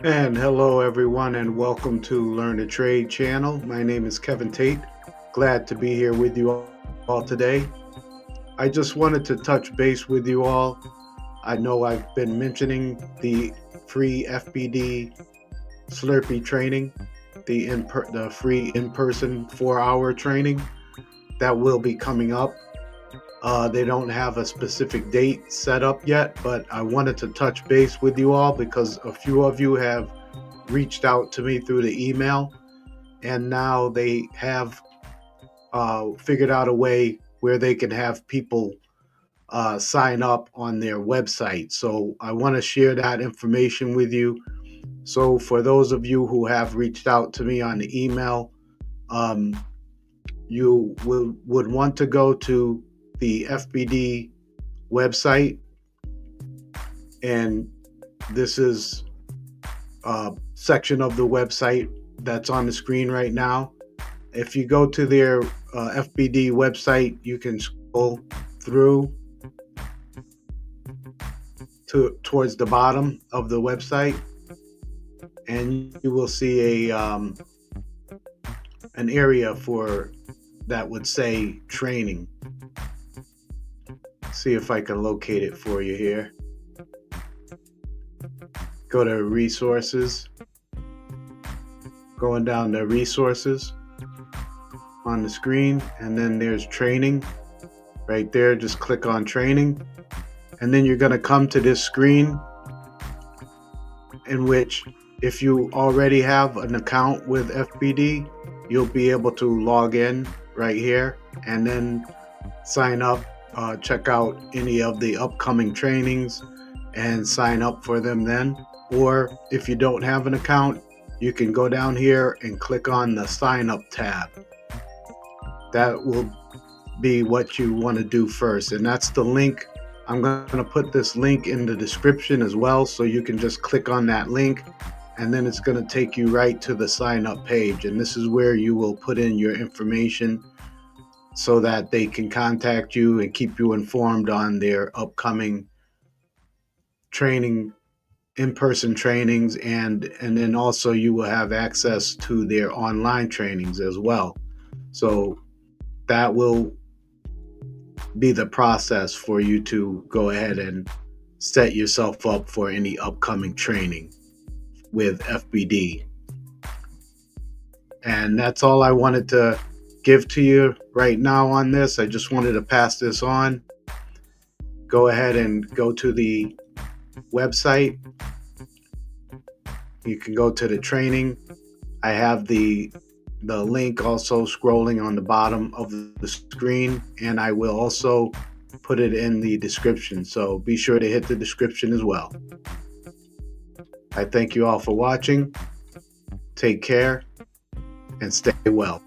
And hello, everyone, and welcome to Learn a Trade channel. My name is Kevin Tate. Glad to be here with you all today. I just wanted to touch base with you all. I know I've been mentioning the free FBD Slurpee training, the free in-person 4-hour training that will be coming up. They don't have a specific date set up yet, but I wanted to touch base with you all because a few of you have reached out to me through the email, and now they have figured out a way where they can have people sign up on their website. So I want to share that information with you. So for those of you who have reached out to me on the email, um, you would want to go to the FBD website, and this is a section of the website that's on the screen right now. If you go to their FBD website, you can scroll through towards the bottom of the website, and you will see an area for that would say training. See if I can locate it for you here. Go to resources. Going down to resources on the screen, and then there's training right there. Just click on training, and then you're going to come to this screen in which, if you already have an account with FBD, you'll be able to log in right here and then sign up, check out any of the upcoming trainings and sign up for them then. Or if you don't have an account, you can go down here and click on the sign up tab. That will be what you want to do first, and that's the link. I'm going to put this link in the description as well, so you can just click on that link, and then it's going to take you right to the sign up page. And this is where you will put in your information so that they can contact you and keep you informed on their upcoming training, in-person trainings, and then also you will have access to their online trainings as well. So that will be the process for you to go ahead and set yourself up for any upcoming training with FBD. And that's all I wanted to give to you right now on this. I just wanted to pass this on. Go ahead and go to the website. You can go to the training. I have the link also scrolling on the bottom of the screen, and I will also put it in the description. So be sure to hit the description as well. I thank you all for watching. Take care and stay well.